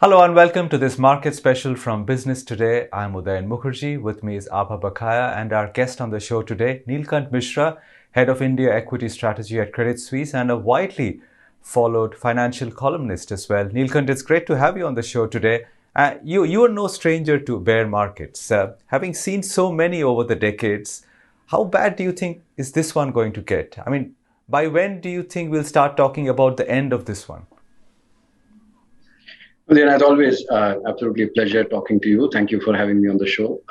Hello and welcome to this market special from Business Today. I'm Udayan Mukherjee. With me is Aabha Bakaya and our guest on the show today, Neelkanth Mishra, Head of India Equity Strategy at Credit Suisse and a widely followed financial columnist as well. Neelkanth, it's great to have you on the show today. You are no stranger to bear markets. Having seen so many over the decades, how bad do you think is this one going to get? I mean, by when do you think we'll start talking about the end of this one? Well, then, as always, absolutely a pleasure talking to you. Thank you for having me on the show.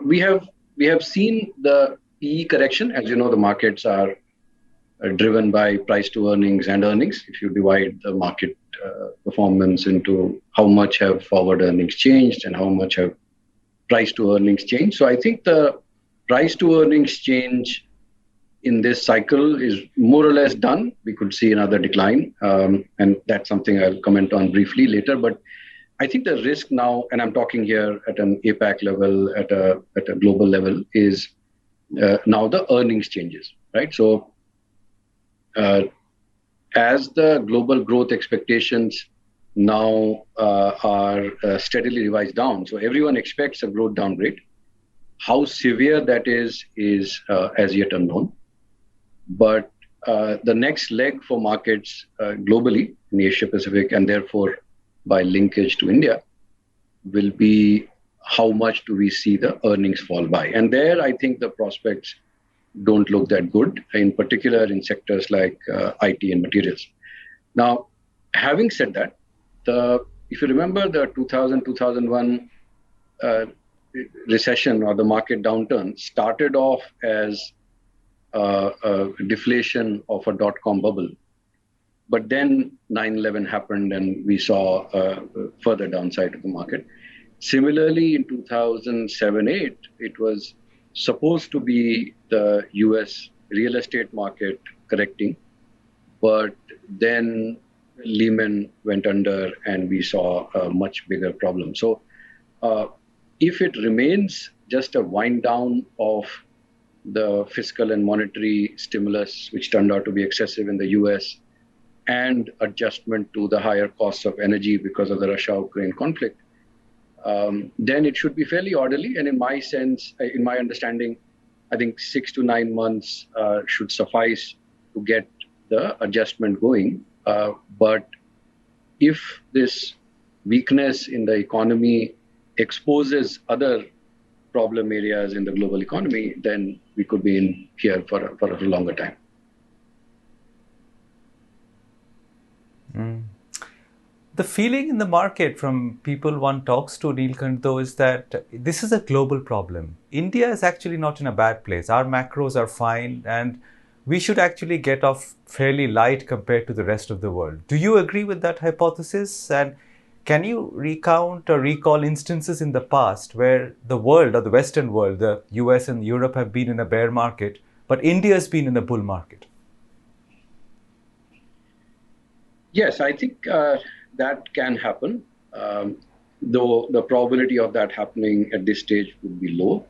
We have seen the PE correction. As you know, the markets are driven by price to earnings and earnings. If you divide the market performance into how much have forward earnings changed and how much have price to earnings changed. So I think the price to earnings change in this cycle is more or less done. We could see another decline, and that's something I'll comment on briefly later. But I think the risk now, and I'm talking here at an APAC level, at a global level, is now the earnings changes, right? So as the global growth expectations now are steadily revised down, so everyone expects a growth downgrade. How severe that is as yet unknown. But the next leg for markets globally in Asia Pacific and therefore by linkage to India will be how much do we see the earnings fall by. And there, I think the prospects don't look that good, in particular in sectors like IT and materials. Now, having said that, if you remember the 2000-2001 recession or the market downturn started off as deflation of a dot-com bubble. But then 9/11 happened and we saw further downside of the market. Similarly, in 2007-8, it was supposed to be the US real estate market correcting, but then Lehman went under and we saw a much bigger problem. So if it remains just a wind down of the fiscal and monetary stimulus, which turned out to be excessive in the US, and adjustment to the higher costs of energy because of the Russia-Ukraine conflict, then it should be fairly orderly. And in my sense, in my understanding, I think 6 to 9 months should suffice to get the adjustment going. But if this weakness in the economy exposes other problem areas in the global economy, then we could be in here for a longer time. The feeling in the market from people one talks to, Neelkanth, though, is that this is a global problem. India is actually not in a bad place. Our macros are fine and we should actually get off fairly light compared to the rest of the world. Do you agree with that hypothesis? And can you recount or recall instances in the past where the world or the Western world, the US and Europe, have been in a bear market, but India has been in a bull market? Yes, I think that can happen, though the probability of that happening at this stage would be low.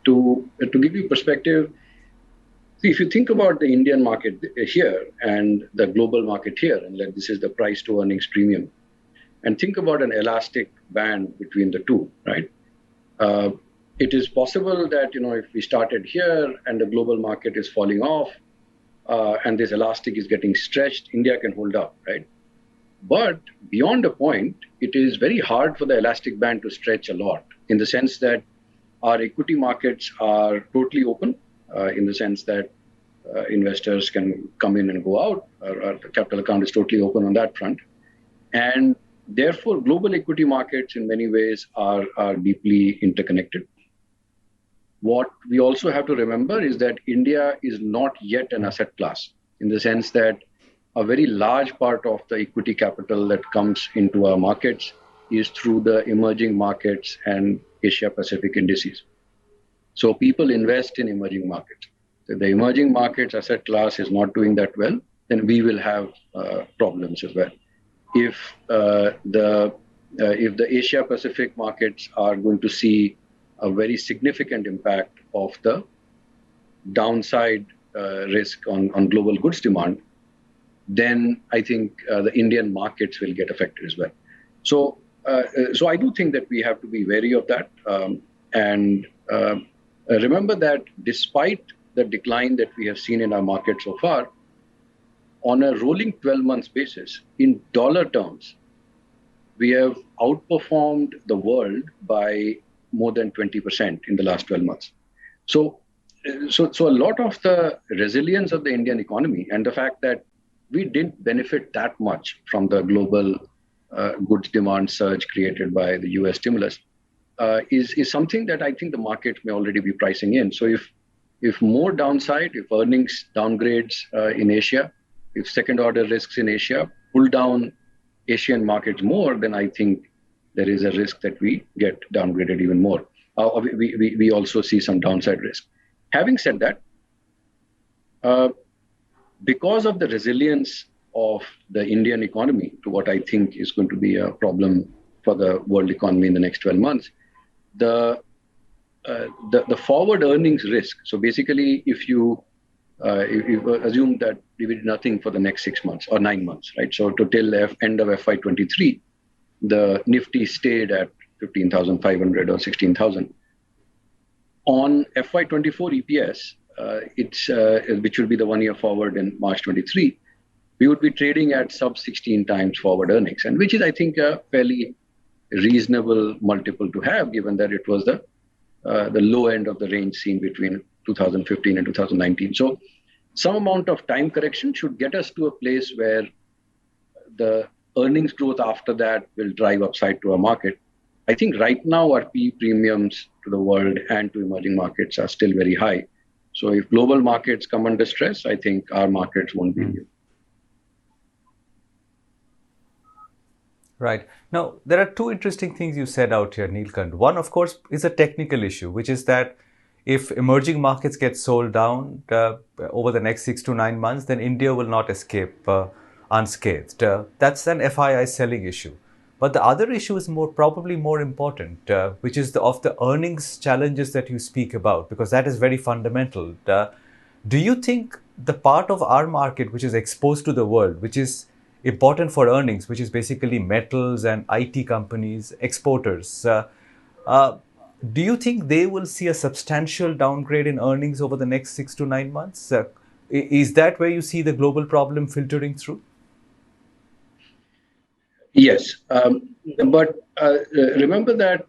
To give you perspective, see, if you think about the Indian market here and the global market here, and this is the price to earnings premium, and think about an elastic band between the two, right? It is possible that, if we started here and the global market is falling off and this elastic is getting stretched, India can hold up, right? But beyond a point, it is very hard for the elastic band to stretch a lot, in the sense that our equity markets are totally open, in the sense that investors can come in and go out. Our capital account is totally open on that front. And therefore, global equity markets in many ways are deeply interconnected. What we also have to remember is that India is not yet an asset class, in the sense that a very large part of the equity capital that comes into our markets is through the emerging markets and Asia Pacific indices. So people invest in emerging markets. If the emerging markets asset class is not doing that well, then we will have problems as well. If the Asia Pacific markets are going to see a very significant impact of the downside risk on global goods demand, then I think the Indian markets will get affected as well. So I do think that we have to be wary of that. And remember that despite the decline that we have seen in our market so far, on a rolling 12 months basis, in dollar terms, we have outperformed the world by more than 20% in the last 12 months. So a lot of the resilience of the Indian economy and the fact that we didn't benefit that much from the global goods demand surge created by the US stimulus is something that I think the market may already be pricing in. So if more downside, if earnings downgrades in Asia, if second order risks in Asia pull down Asian markets more, then I think there is a risk that we get downgraded even more. We also see some downside risk. Having said that, because of the resilience of the Indian economy to what I think is going to be a problem for the world economy in the next 12 months, the forward earnings risk. So basically, if you assume that we did nothing for the next 6 months or 9 months, right? So to till the end of FY23, the Nifty stayed at 15,500 or 16,000. On FY24 EPS, which will be the 1 year forward in March 23, we would be trading at sub 16 times forward earnings, and which is, I think, a fairly reasonable multiple to have, given that it was the low end of the range seen between 2015 and 2019. So some amount of time correction should get us to a place where the earnings growth after that will drive upside to our market. I think right now our PE premiums to the world and to emerging markets are still very high. So if global markets come under stress, I think our markets won't be immune. Right. Now, there are two interesting things you said out here, Neelkanth. One, of course, is a technical issue, which is that if emerging markets get sold down over the next 6 to 9 months, then India will not escape unscathed. That's an FII selling issue. But the other issue is probably more important, which is of the earnings challenges that you speak about, because that is very fundamental. Do you think the part of our market which is exposed to the world, which is important for earnings, which is basically metals and IT companies, exporters, do you think they will see a substantial downgrade in earnings over the next 6 to 9 months? Is that where you see the global problem filtering through? Yes, but remember that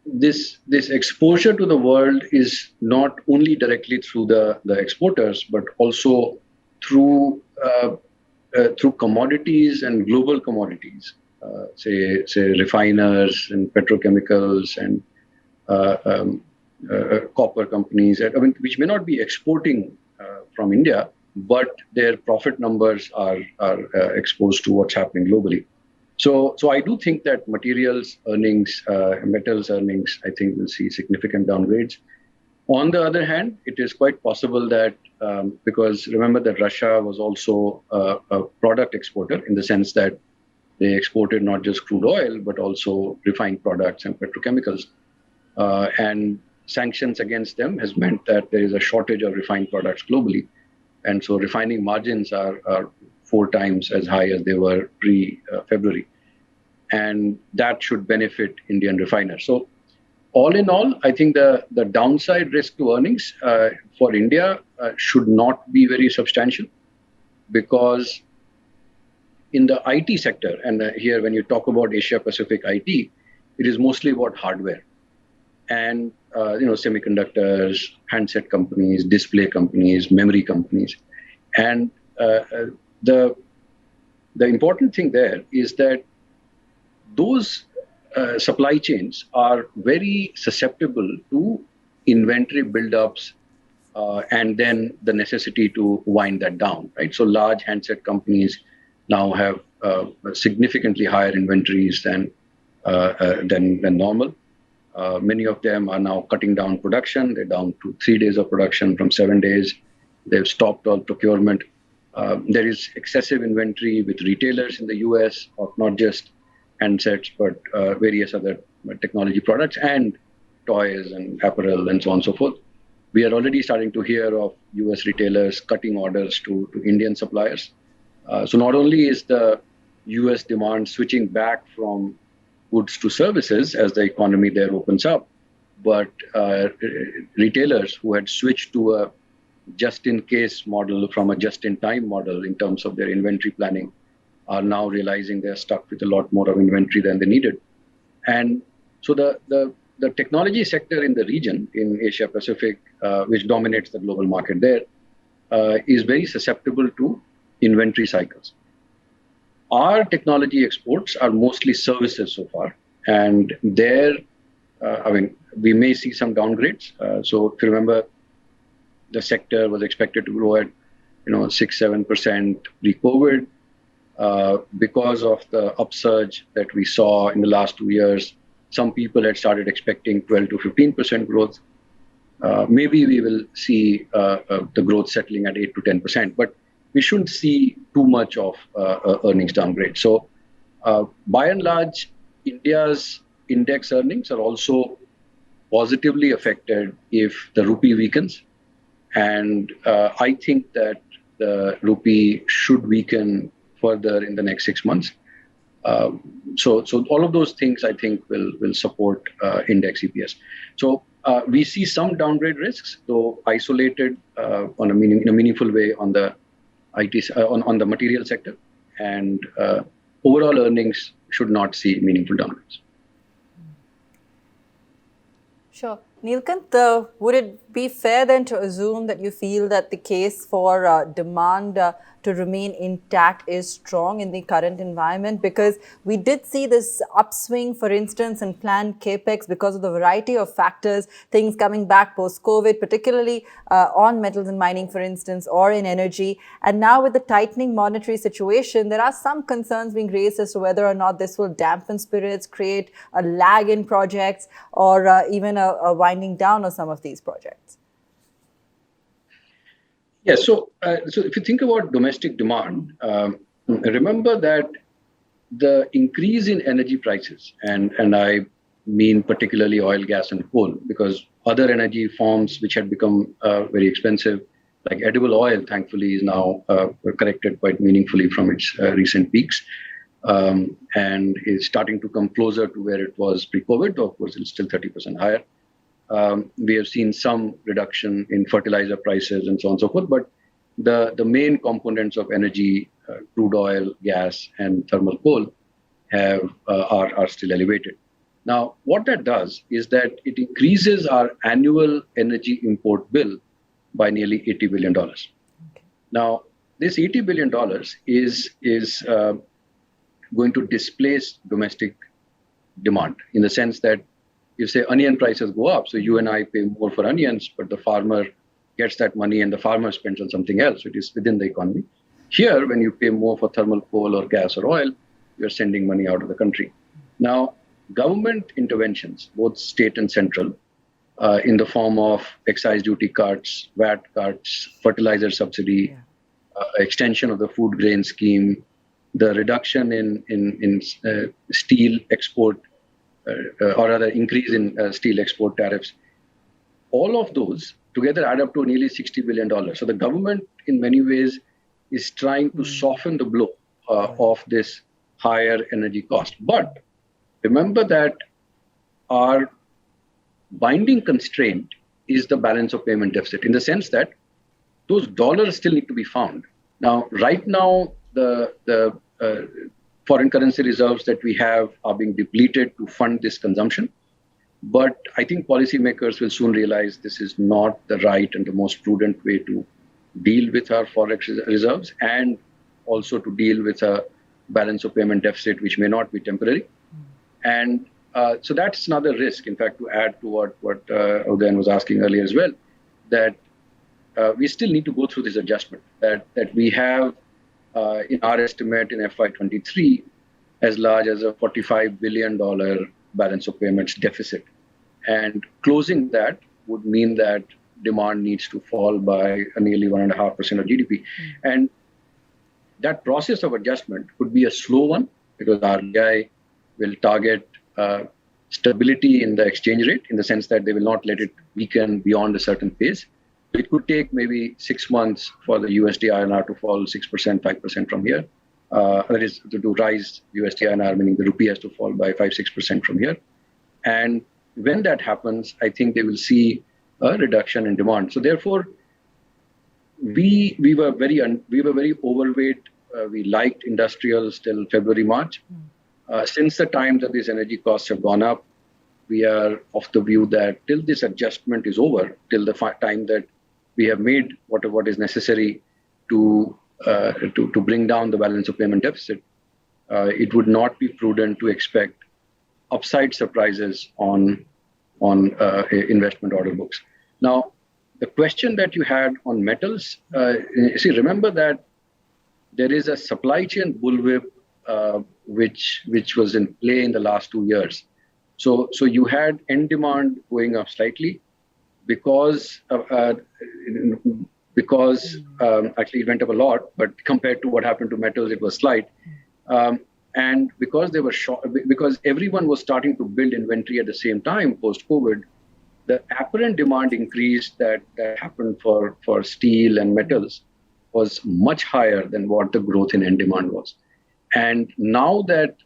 this exposure to the world is not only directly through the exporters, but also through commodities and global commodities, say refiners and petrochemicals and copper companies, which may not be exporting from India, but their profit numbers are exposed to what's happening globally. So I do think that materials earnings, metals earnings, I think will see significant downgrades. On the other hand, it is quite possible that because remember that Russia was also a product exporter in the sense that they exported not just crude oil, but also refined products and petrochemicals. And sanctions against them has meant that there is a shortage of refined products globally. And so refining margins are 4 times as high as they were pre-February. And that should benefit Indian refiners. So all in all, I think the downside risk to earnings for India should not be very substantial, because in the IT sector, and here when you talk about Asia Pacific IT, it is mostly about hardware and semiconductors, handset companies, display companies, memory companies. And the important thing there is that those supply chains are very susceptible to inventory buildups and then the necessity to wind that down, right? So large handset companies now have significantly higher inventories than normal. Many of them are now cutting down production. They're down to 3 days of production from 7 days. They've stopped all procurement. There is excessive inventory with retailers in the US of not just handsets, but various other technology products and toys and apparel and so on and so forth. We are already starting to hear of US retailers cutting orders to Indian suppliers So not only is the US demand switching back from goods to services as the economy there opens up, but retailers who had switched to a just-in-case model from a just-in-time model in terms of their inventory planning are now realizing they're stuck with a lot more of inventory than they needed. And so the technology sector in the region, in Asia Pacific, which dominates the global market there, is very susceptible to inventory cycles. Our technology exports are mostly services so far, and there, we may see some downgrades. So if you remember, the sector was expected to grow at 6-7% pre-COVID. Because of the upsurge that we saw in the last 2 years, some people had started expecting 12 to 15% growth. Maybe we will see the growth settling at 8 to 10%, but we shouldn't see too much of earnings downgrade. So by and large, India's index earnings are also positively affected if the rupee weakens. And I think that the rupee should weaken further in the next 6 months. So all of those things, I think, will support index EPS. So we see some downgrade risks, though isolated in a meaningful way on the IT on the material sector, and overall earnings should not see meaningful downgrades. Sure. Neelkanth, would it be fair then to assume that you feel that the case for demand to remain intact is strong in the current environment? Because we did see this upswing, for instance, in planned capex because of the variety of factors, things coming back post-COVID, particularly on metals and mining, for instance, or in energy. And now with the tightening monetary situation, there are some concerns being raised as to whether or not this will dampen spirits, create a lag in projects, or even a winding down of some of these projects. Yeah, so if you think about domestic demand, remember that the increase in energy prices, and I mean particularly oil, gas, and coal, because other energy forms which had become very expensive, like edible oil, thankfully, is now corrected quite meaningfully from its recent peaks, and is starting to come closer to where it was pre-COVID, though of course it's still 30% higher. We have seen some reduction in fertilizer prices and so on and so forth, but the main components of energy, crude oil, gas, and thermal coal are still elevated. Now, what that does is that it increases our annual energy import bill by nearly $80 billion. Okay. Now, this $80 billion is going to displace domestic demand in the sense that you say onion prices go up, so you and I pay more for onions, but the farmer gets that money and the farmer spends on something else. It is within the economy. Here, when you pay more for thermal coal or gas or oil, you're sending money out of the country. Now, government interventions, both state and central, in the form of excise duty cuts, VAT cuts, fertilizer subsidy, extension of the food grain scheme, the reduction in steel export, or rather increase in steel export tariffs, all of those together add up to nearly $60 billion. So the government, in many ways, is trying to soften the blow of this higher energy cost. But remember that our binding constraint is the balance of payment deficit, in the sense that those dollars still need to be found. Now, right now, the foreign currency reserves that we have are being depleted to fund this consumption. But I think policymakers will soon realize this is not the right and the most prudent way to deal with our forex reserves, and also to deal with a balance of payment deficit, which may not be temporary. And so that's another risk, in fact, to add to what Udayan was asking earlier as well, that we still need to go through this adjustment, that we have, in our estimate in FY23, as large as a $45 billion balance of payments deficit. And closing that would mean that demand needs to fall by nearly 1.5% of GDP. And that process of adjustment could be a slow one, because RBI will target stability in the exchange rate, in the sense that they will not let it weaken beyond a certain pace. It could take maybe 6 months for the USD INR to fall 6%, 5% from here. That is to rise USD INR, meaning the rupee has to fall by 5-6% from here. And when that happens, I think they will see a reduction in demand. So therefore, we were very overweight. We liked industrials till February, March. Since the time that these energy costs have gone up, we are of the view that till this adjustment is over, till the time that we have made what is necessary to bring down the balance of payment deficit, it would not be prudent to expect upside surprises on investment order books. Now, the question that you had on metals, remember that there is a supply chain bullwhip which was in play in the last 2 years. So you had end demand going up slightly because actually it went up a lot, but compared to what happened to metals, it was slight. And because they were because everyone was starting to build inventory at the same time post-COVID, the apparent demand increase that happened for steel and metals was much higher than what the growth in end demand was. And now that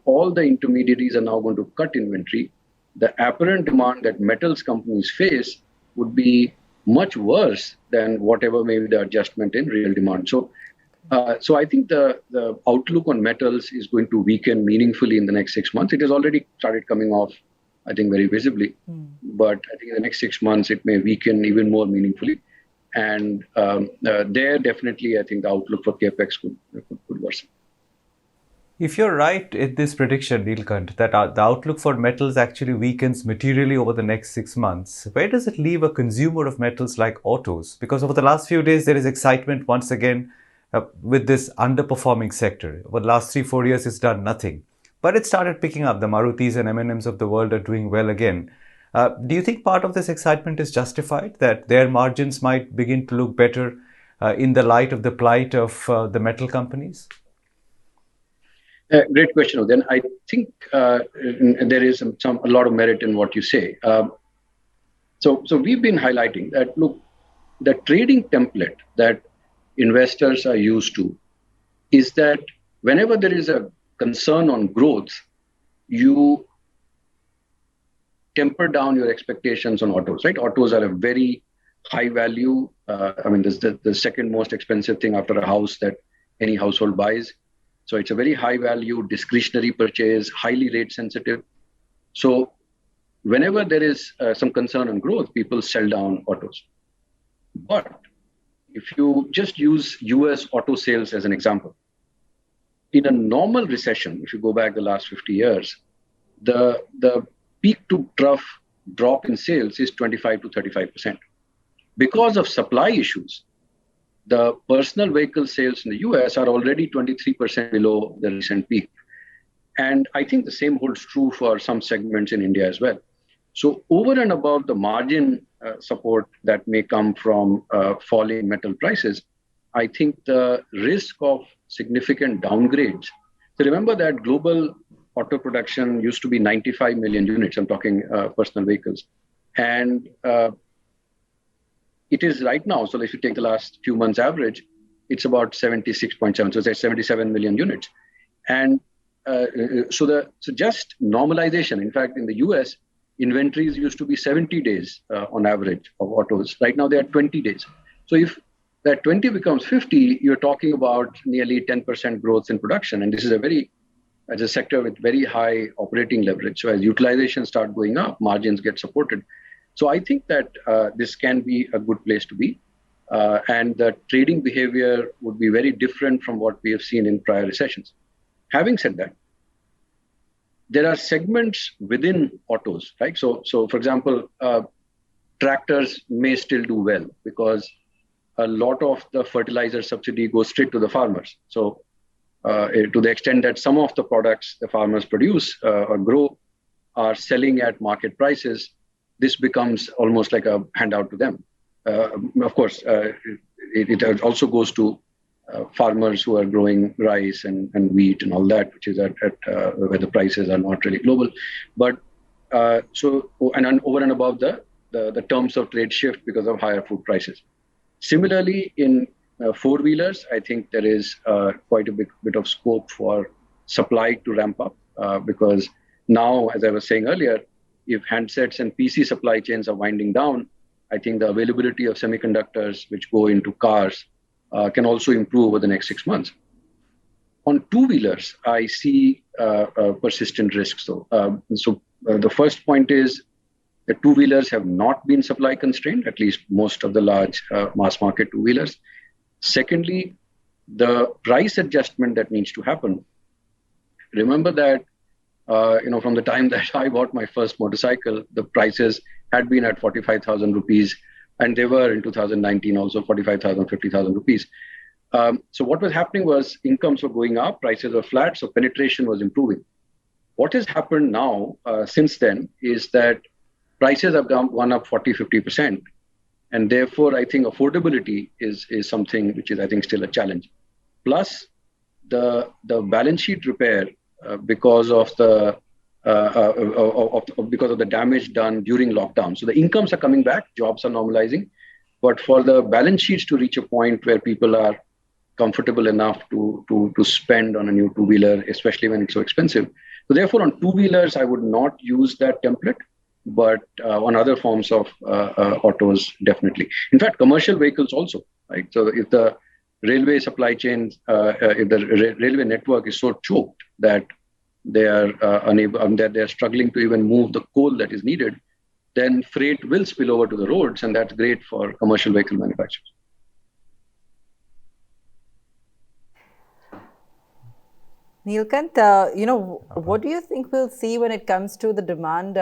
all the intermediaries are now going to cut inventory, the apparent demand that metals companies face would be much worse than whatever may be the adjustment in real demand. So I think the outlook on metals is going to weaken meaningfully in the next 6 months. It has already started coming off, I think, very visibly. But I think in the next 6 months, it may weaken even more meaningfully. And there, definitely, I think the outlook for capex could worsen. If you're right in this prediction, Neelkanth, that the outlook for metals actually weakens materially over the next 6 months, where does it leave a consumer of metals like autos? Because over the last few days, there is excitement once again with this underperforming sector. Over the last 3-4 years, it's done nothing. But it started picking up. The Marutis and M&Ms of the world are doing well again. Do you think part of this excitement is justified, that their margins might begin to look better in the light of the plight of the metal companies? Great question, Udayan. I think there is a lot of merit in what you say. So we've been highlighting that, look, the trading template that investors are used to is that whenever there is a concern on growth, you temper down your expectations on autos, right? Autos are a very high value. This is the second most expensive thing after a house that any household buys. So it's a very high value, discretionary purchase, highly rate sensitive. So whenever there is some concern on growth, people sell down autos. But if you just use US auto sales as an example, in a normal recession, if you go back the last 50 years, the peak to trough drop in sales is 25 to 35%. Because of supply issues, the personal vehicle sales in the US are already 23% below the recent peak. And I think the same holds true for some segments in India as well. So over and above the margin support that may come from falling metal prices, I think the risk of significant downgrades. So remember that global auto production used to be 95 million units. I'm talking personal vehicles. And it is right now, so if you take the last few months average, it's about 76.7, so it's 77 million units. And so just normalization, in fact, in the US, inventories used to be 70 days on average of autos. Right now, they are 20 days. So if that 20 becomes 50, you're talking about nearly 10% growth in production. And this is as a sector with very high operating leverage. So as utilization start going up, margins get supported. So I think that this can be a good place to be. And the trading behavior would be very different from what we have seen in prior recessions. Having said that, there are segments within autos, right? So for example, tractors may still do well because a lot of the fertilizer subsidy goes straight to the farmers. So to the extent that some of the products the farmers produce or grow are selling at market prices, this becomes almost like a handout to them. Of course, it also goes to farmers who are growing rice and wheat and all that, which is at where the prices are not really global. But over and above the the terms of trade shift because of higher food prices. Similarly, in four-wheelers, I think there is quite a bit of scope for supply to ramp up because now, as I was saying earlier, if handsets and PC supply chains are winding down, I think the availability of semiconductors which go into cars can also improve over the next 6 months. On two-wheelers, I see persistent risks. The first point is the two-wheelers have not been supply constrained, at least most of the large mass market two-wheelers. Secondly, the price adjustment that needs to happen. Remember that from the time that I bought my first motorcycle, the prices had been at 45,000 rupees, and they were in 2019 also 45,000, 50,000 rupees. So what was happening was incomes were going up, prices were flat, so penetration was improving. What has happened now since then is that prices have gone up 40, 50%. And therefore, I think affordability is something which is, I think, still a challenge. Plus, the balance sheet repair because of the damage done during lockdown. So the incomes are coming back, jobs are normalizing, but for the balance sheets to reach a point where people are comfortable enough to spend on a new two-wheeler, especially when it's so expensive. So therefore, on two-wheelers, I would not use that template, but on other forms of autos, definitely. In fact, commercial vehicles also, right? So if the railway supply chains, if the railway network is so choked that they are that they are struggling to even move the coal that is needed, then freight will spill over to the roads, and that's great for commercial vehicle manufacturers. Neelkanth, what do you think we'll see when it comes to the demand,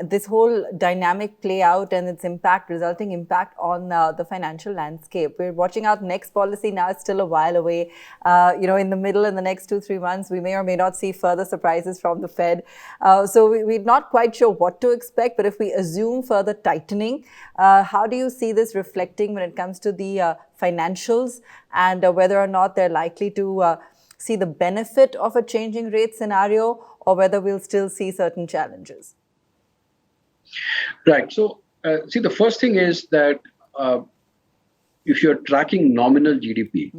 this whole dynamic play out and its resulting impact on the financial landscape? We're watching out next policy now. It's still a while away. In the middle, in the next 2-3 months, we may or may not see further surprises from the Fed. So we're not quite sure what to expect, but if we assume further tightening, how do you see this reflecting when it comes to the financials and whether or not they're likely to see the benefit of a changing rate scenario, or whether we'll still see certain challenges? Right. So, the first thing is that if you're tracking nominal GDP,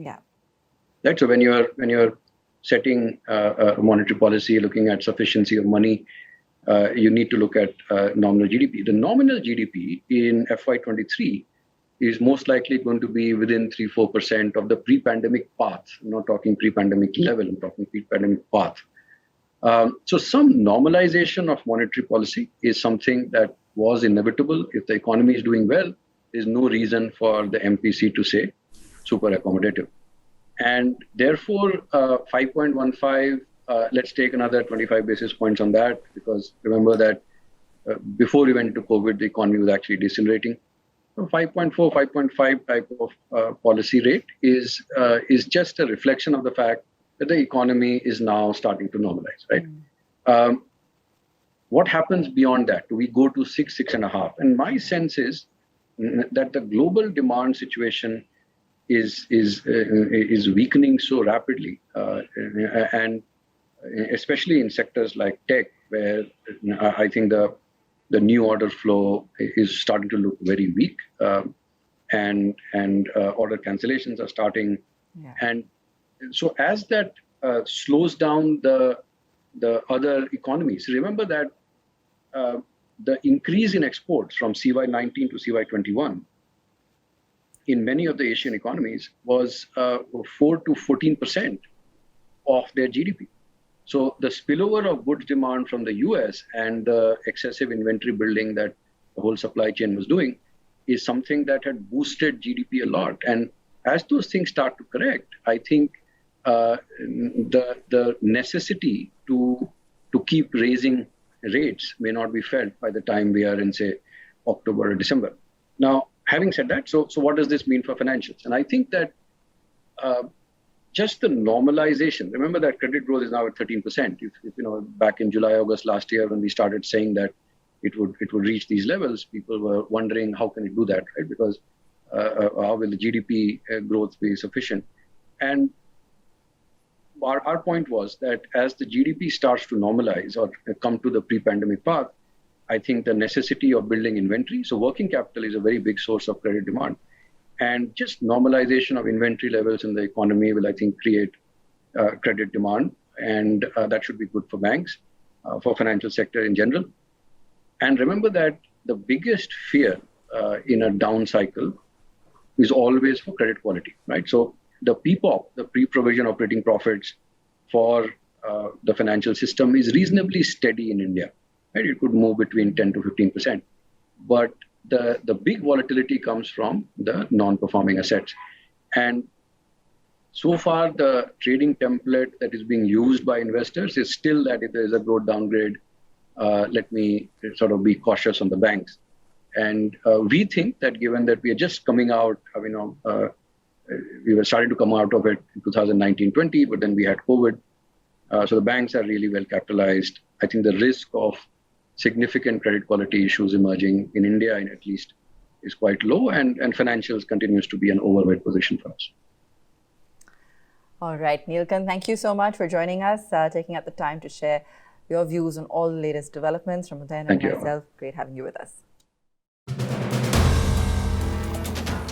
right. So when you're setting a monetary policy, looking at sufficiency of money, you need to look at nominal GDP. The nominal GDP in FY23 is most likely going to be within 3-4% of the pre-pandemic path. I'm not talking pre-pandemic level, I'm talking pre-pandemic path. So some normalization of monetary policy is something that was inevitable. If the economy is doing well, there's no reason for the MPC to say super accommodative. And therefore, 5.15, let's take another 25 basis points on that, because remember that before we went into COVID, the economy was actually decelerating. 5.4, 5.5 type of policy rate is just a reflection of the fact that the economy is now starting to normalize, right? What happens beyond that? Do we go to 6, 6.5? And my sense is that the global demand situation is weakening so rapidly, and especially in sectors like tech, where I think the new order flow is starting to look very weak, and order cancellations are starting. Yeah. And so as that slows down the other economies, remember that the increase in exports from CY19 to CY21 in many of the Asian economies was 4 to 14% of their GDP. So the spillover of goods demand from the US and the excessive inventory building that the whole supply chain was doing is something that had boosted GDP a lot. And as those things start to correct, I think the necessity to keep raising rates may not be felt by the time we are in, say, October or December. Now, having said that, so what does this mean for financials? And I think that just the normalization, remember that credit growth is now at 13%. If back in July, August last year, when we started saying that it would reach these levels, people were wondering how can it do that, right? Because how will the GDP growth be sufficient? And our point was that as the GDP starts to normalize or come to the pre-pandemic path, I think the necessity of building inventory. So working capital is a very big source of credit demand. And just normalization of inventory levels in the economy will, I think, create credit demand. And that should be good for banks, for financial sector in general. And remember that the biggest fear in a down cycle is always for credit quality, right? So the PPOP, the pre-provision operating profits for the financial system is reasonably steady in India, right? It could move between 10 to 15%. But the big volatility comes from the non-performing assets. And so far, the trading template that is being used by investors is still that if there is a growth downgrade, let me sort of be cautious on the banks. And we think that given that we are just coming out, we were starting to come out of it in 2019-20, but then we had COVID. So the banks are really well capitalized. I think the risk of significant credit quality issues emerging in India, at least, is quite low, and financials continues to be an overweight position for us. All right, Neelkanth, thank you so much for joining us, taking out the time to share your views on all the latest developments from Udayan and myself. Great having you with us.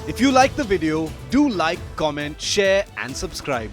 If you like the video, do like, comment, share and subscribe.